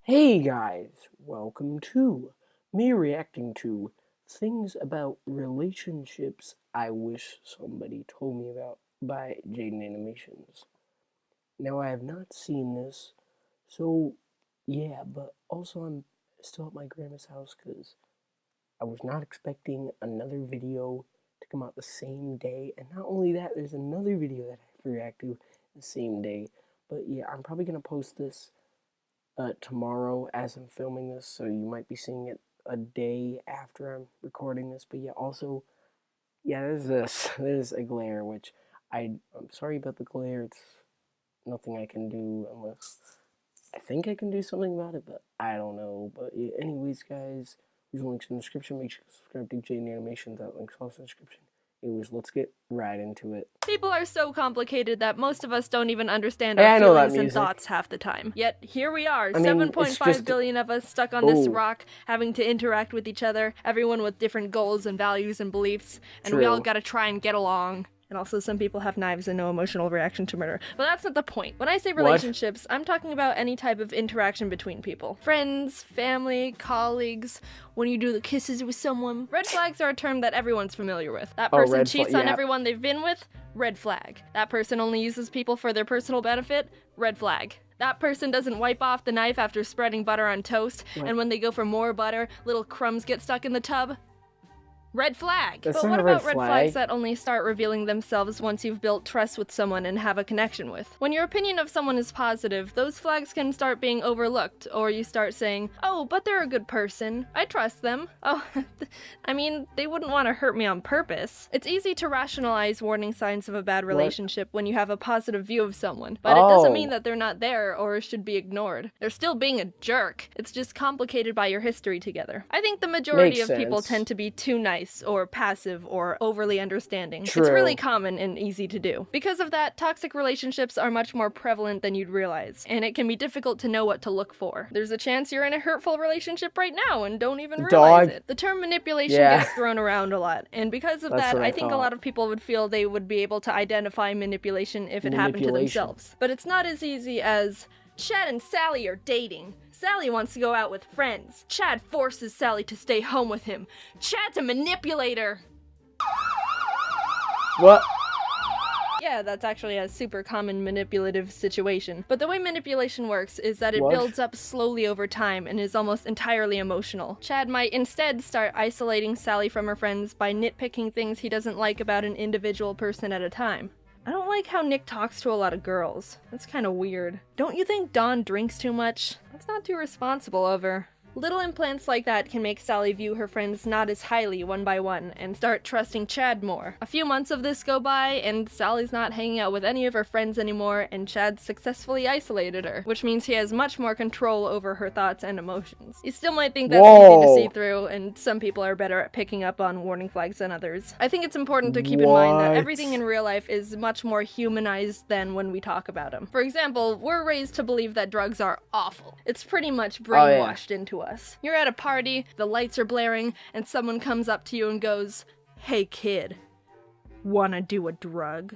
Hey guys, welcome to me reacting to things about relationships I wish somebody told me about by Jaden Animations. Now I have not seen this, so yeah, but also I'm still at my grandma's house because I was not expecting another video to come out the same day, and not only that, there's another video that I have to react to the same day. But yeah, I'm probably gonna post this tomorrow as I'm filming this, so you might be seeing it a day after I'm recording this. But yeah, also, yeah, there's this. There's a glare, which I'm sorry about the glare. It's nothing I can do unless I think I can do something about it, but I don't know. But yeah, anyways, guys, there's links in the description. Make sure to subscribe to Jaden Animations. That link's also in the description. Anyways, let's get right into it. People are so complicated that most of us don't even understand our feelings and thoughts half the time. Yet, here we are, 7.5 billion of us stuck on this rock, having to interact with each other, everyone with different goals and values and beliefs, and we all gotta try and get along. And also, some people have knives and no emotional reaction to murder. But that's not the point. When I say relationships, I'm talking about any type of interaction between people. Friends, family, colleagues, when you do the kisses with someone. Red flags are a term that everyone's familiar with. That person cheats on everyone they've been with, red flag. That person only uses people for their personal benefit, red flag. That person doesn't wipe off the knife after spreading butter on toast, and when they go for more butter, little crumbs get stuck in the tub. Red flag! But what about red flags that only start revealing themselves once you've built trust with someone and have a connection with? When your opinion of someone is positive, those flags can start being overlooked, or you start saying, oh, but they're a good person. I trust them. Oh, I mean, they wouldn't want to hurt me on purpose. It's easy to rationalize warning signs of a bad relationship when you have a positive view of someone, but it doesn't mean that they're not there or should be ignored. They're still being a jerk. It's just complicated by your history together. I think the majority of people tend to be too nice or passive or overly understanding. It's really common and easy to do. Because of that, toxic relationships are much more prevalent than you'd realize, and it can be difficult to know what to look for. There's a chance you're in a hurtful relationship right now and don't even realize it. The term manipulation gets thrown around a lot, and because of that, I think a lot of people would feel they would be able to identify manipulation if it happened to themselves. But it's not as easy as, Chad and Sally are dating. Sally wants to go out with friends. Chad forces Sally to stay home with him. Chad's a manipulator! What? Yeah, that's actually a super common manipulative situation. But the way manipulation works is that it builds up slowly over time and is almost entirely emotional. Chad might instead start isolating Sally from her friends by nitpicking things he doesn't like about an individual person at a time. I don't like how Nick talks to a lot of girls. That's kind of weird. Don't you think Dawn drinks too much? That's not too responsible of her. Little implants like that can make Sally view her friends not as highly one by one and start trusting Chad more. A few months of this go by and Sally's not hanging out with any of her friends anymore and Chad successfully isolated her, which means he has much more control over her thoughts and emotions. You still might think that's easy to see through, and some people are better at picking up on warning flags than others. I think it's important to keep in mind that everything in real life is much more humanized than when we talk about them. For example, we're raised to believe that drugs are awful. It's pretty much brainwashed into us. You're at a party, the lights are blaring, and someone comes up to you and goes, "Hey kid, wanna do a drug?"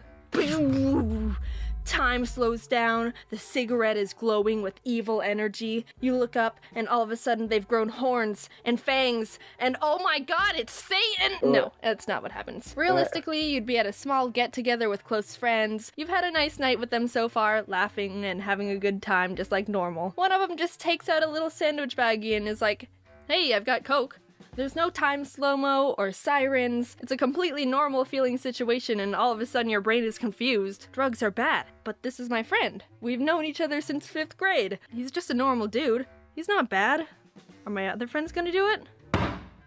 Time slows down, the cigarette is glowing with evil energy. You look up, and all of a sudden they've grown horns and fangs, and oh my god, it's Satan! No, that's not what happens. Realistically, you'd be at a small get-together with close friends. You've had a nice night with them so far, laughing and having a good time just like normal. One of them just takes out a little sandwich baggie and is like, "Hey, I've got Coke." There's no time slow-mo or sirens. It's a completely normal feeling situation and all of a sudden your brain is confused. Drugs are bad, but this is my friend. We've known each other since 5th grade. He's just a normal dude. He's not bad. Are my other friends gonna do it?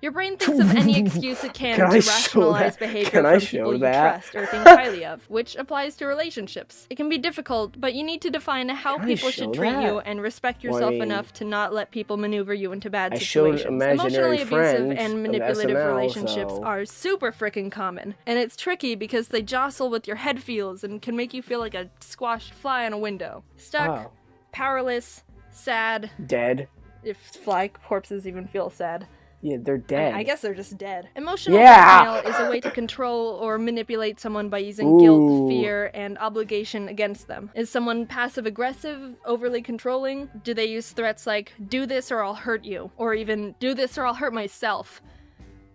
Your brain thinks of any excuse it can to rationalize behavior from people you trust or think highly of, which applies to relationships. It can be difficult, but you need to define how people should treat you and respect yourself enough to not let people maneuver you into bad situations. Emotionally abusive and manipulative relationships are super frickin' common, and it's tricky because they jostle with your head feels and can make you feel like a squashed fly on a window. Stuck, powerless, sad, dead. If fly corpses even feel sad. Yeah, they're dead. I guess they're just dead. Emotional blackmail is a way to control or manipulate someone by using guilt, fear, and obligation against them. Is someone passive-aggressive, overly controlling? Do they use threats like, do this or I'll hurt you? Or even, do this or I'll hurt myself?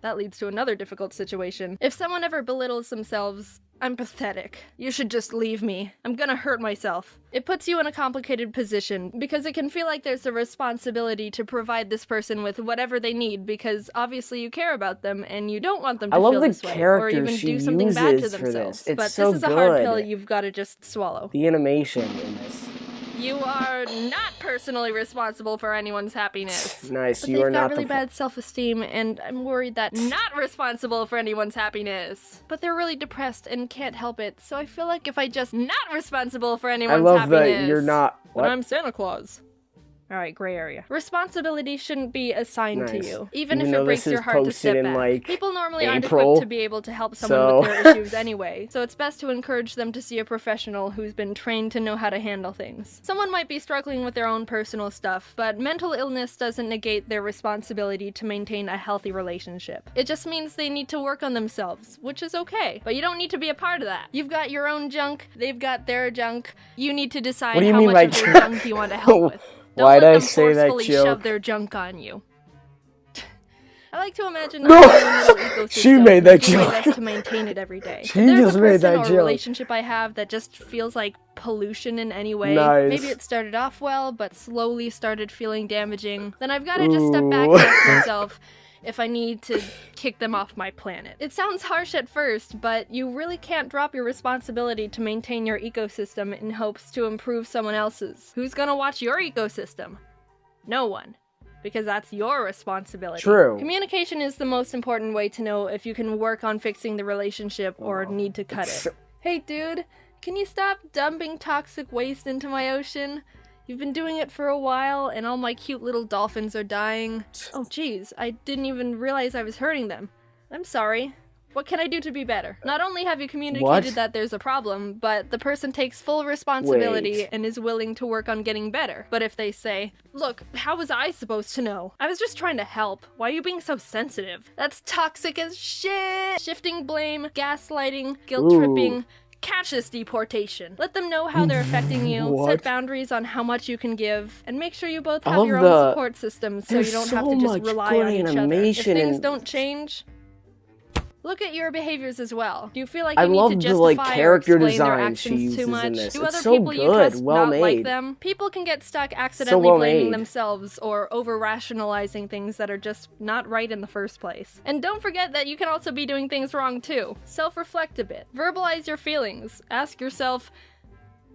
That leads to another difficult situation. If someone ever belittles themselves, I'm pathetic. You should just leave me. I'm gonna hurt myself. It puts you in a complicated position because it can feel like there's a responsibility to provide this person with whatever they need because obviously you care about them and you don't want them to feel this way or even do something bad to themselves. But this is a hard pill you've got to just swallow. The animation in this. You are not personally responsible for anyone's happiness. Nice, but you are not. They've got really bad self-esteem, and I'm worried that not responsible for anyone's happiness. But they're really depressed and can't help it, so I feel like if I just not responsible for anyone's happiness. I love that you're not. What? But I'm Santa Claus. Alright, gray area. Responsibility shouldn't be assigned to you, even if it breaks your heart to step back. Like people normally aren't equipped to be able to help someone with their issues anyway, so it's best to encourage them to see a professional who's been trained to know how to handle things. Someone might be struggling with their own personal stuff, but mental illness doesn't negate their responsibility to maintain a healthy relationship. It just means they need to work on themselves, which is okay, but you don't need to be a part of that. You've got your own junk, they've got their junk, you need to decide how much of their junk you want to help with. Don't let them forcefully shove their junk on you. I like to imagine she made that joke. To maintain it every day. She just made that joke. Or relationship I have that just feels like pollution in any way. Nice. Maybe it started off well, but slowly started feeling damaging. Then I've got to just step back and ask myself if I need to kick them off my planet. It sounds harsh at first, but you really can't drop your responsibility to maintain your ecosystem in hopes to improve someone else's. Who's gonna watch your ecosystem? No one. Because that's your responsibility. True. Communication is the most important way to know if you can work on fixing the relationship or need to cut it. Hey dude, can you stop dumping toxic waste into my ocean? You've been doing it for a while, and all my cute little dolphins are dying. Oh jeez, I didn't even realize I was hurting them. I'm sorry. What can I do to be better? Not only have you communicated that there's a problem, but the person takes full responsibility and is willing to work on getting better. But if they say, look, how was I supposed to know? I was just trying to help. Why are you being so sensitive? That's toxic as shit! Shifting blame, gaslighting, guilt-tripping. Catch this deportation. Let them know how they're affecting you, set boundaries on how much you can give, and make sure you both have your own support systems so you don't have to just rely on each other. If things don't change, look at your behaviors as well. Do you feel like you need to justify or explain their actions too much? Do other people you trust not like them? People can get stuck accidentally blaming themselves or over-rationalizing things that are just not right in the first place. And don't forget that you can also be doing things wrong too. Self-reflect a bit. Verbalize your feelings. Ask yourself,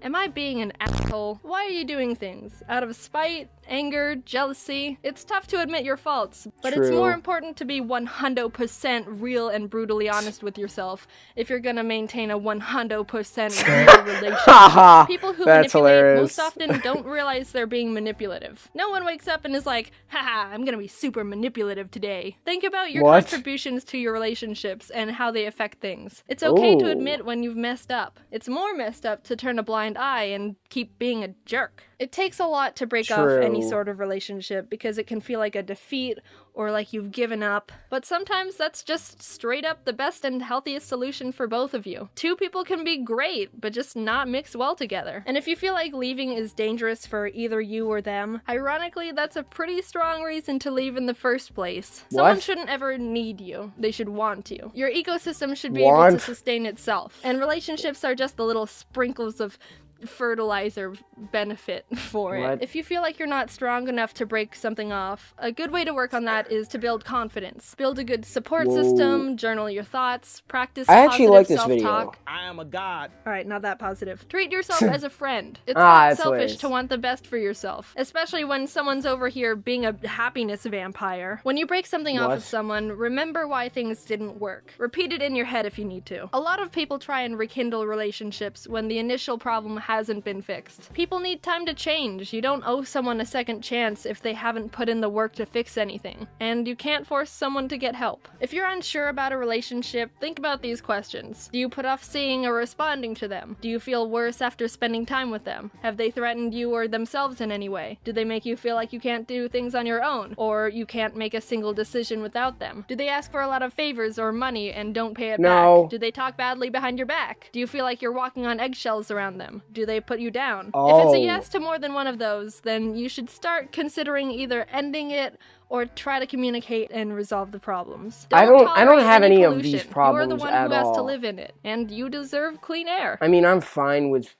am I being an asshole? Why are you doing things? Out of spite? Anger? Jealousy? It's tough to admit your faults, but it's more important to be 100% real and brutally honest with yourself if you're gonna maintain a 100% real relationship. People who manipulate most often don't realize they're being manipulative. No one wakes up and is like, haha, I'm gonna be super manipulative today. Think about your contributions to your relationships and how they affect things. It's okay to admit when you've messed up. It's more messed up to turn a blind eye and keep being a jerk. It takes a lot to break off any sort of relationship because it can feel like a defeat or like you've given up, but sometimes that's just straight up the best and healthiest solution for both of you. Two people can be great, but just not mix well together. And if you feel like leaving is dangerous for either you or them, ironically, that's a pretty strong reason to leave in the first place. Someone shouldn't ever need you. They should want you. Your ecosystem should be able to sustain itself, and relationships are just the little sprinkles of fertilizer benefit for it. If you feel like you're not strong enough to break something off, a good way to work on that is to build confidence. Build a good support system, journal your thoughts, practice positive self-talk. I am a god. Alright, not that positive. Treat yourself as a friend. It's not selfish to want the best for yourself, especially when someone's over here being a happiness vampire. When you break something off with someone, remember why things didn't work. Repeat it in your head if you need to. A lot of people try and rekindle relationships when the initial problem hasn't been fixed. People need time to change. You don't owe someone a second chance if they haven't put in the work to fix anything. And you can't force someone to get help. If you're unsure about a relationship, think about these questions. Do you put off seeing or responding to them? Do you feel worse after spending time with them? Have they threatened you or themselves in any way? Do they make you feel like you can't do things on your own? Or you can't make a single decision without them? Do they ask for a lot of favors or money and don't pay it back? Do they talk badly behind your back? Do you feel like you're walking on eggshells around them? Do they put you down? If it's a yes to more than one of those, then you should start considering either ending it or try to communicate and resolve the problems. I don't have any of these problems. You're the one who has to live in it, and you deserve clean air. I mean, I'm fine with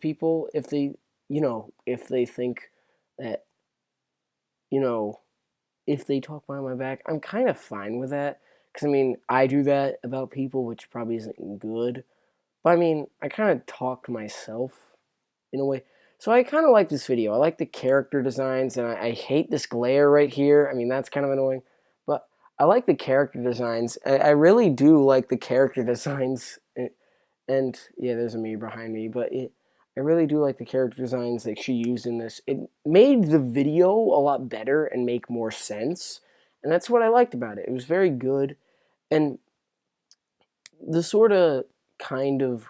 people if they, if they think that, if they talk behind my back. I'm kind of fine with that, because I mean, I do that about people, which probably isn't good. But I mean, I kind of talk to myself in a way. So I kind of like this video. I like the character designs, and I hate this glare right here. I mean, that's kind of annoying. But I like the character designs. I really do like the character designs. And yeah, there's a mirror behind me. But I really do like the character designs that she used in this. It made the video a lot better and make more sense. And that's what I liked about it. It was very good. And the sort of kind of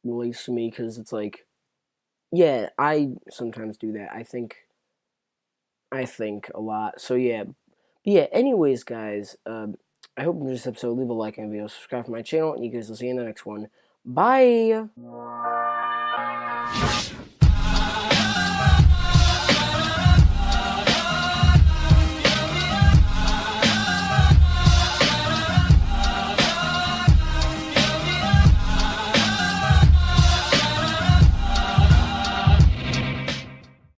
relates to me, because it's like, yeah, I sometimes do that. I think a lot. So yeah. But yeah, anyways, guys, I hope you enjoyed this episode. Leave a like on the video, subscribe to my channel, and you guys will see you in the next one. Bye!